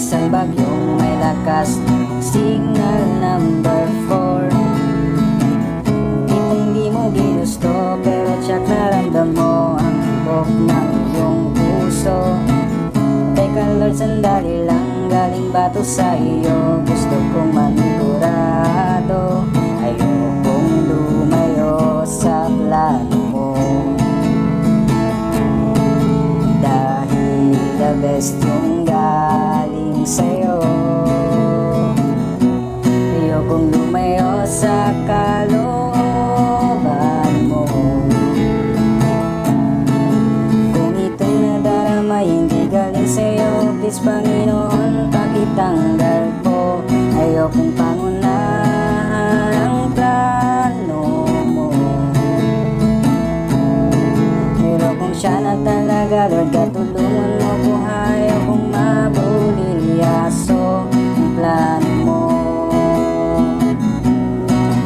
isang bagyong may lakas ng signal number 4. Hindi mo ginusto pero tsak naramdam mo ang tibok ng iyong puso. Teka Lord, sandali lang, galing ba to sa iyo? Gusto kong manigurado, ayokong lumayo sa plano mo. Dahil the best yung galing sa'yo, ayokong lumayo sa kalooban mo. Kung itong nadarama hindi galing sa'yo, please Panginoon, pakitanggal po. Ayokong pangunahan ang plano mo. Pero kung siya na talaga, Lord, katulungan mo buhay. Ayokong mabulilyaso ang plano mo.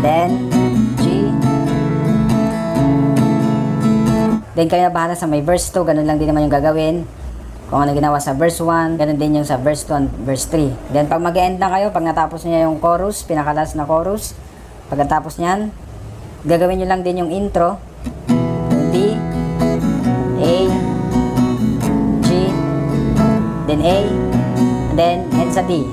Then, G. Then kayo na bahala sa may verse 2, ganun lang din naman yung gagawin. Kung ano ginawa sa verse 1, ganun din yung sa verse 2 and verse 3. Then pag mag-end na kayo, pag natapos niya yung chorus, pinakalas na chorus, pagkatapos niyan, gagawin nyo lang din yung intro. D, A, G, then A, and then end sa D.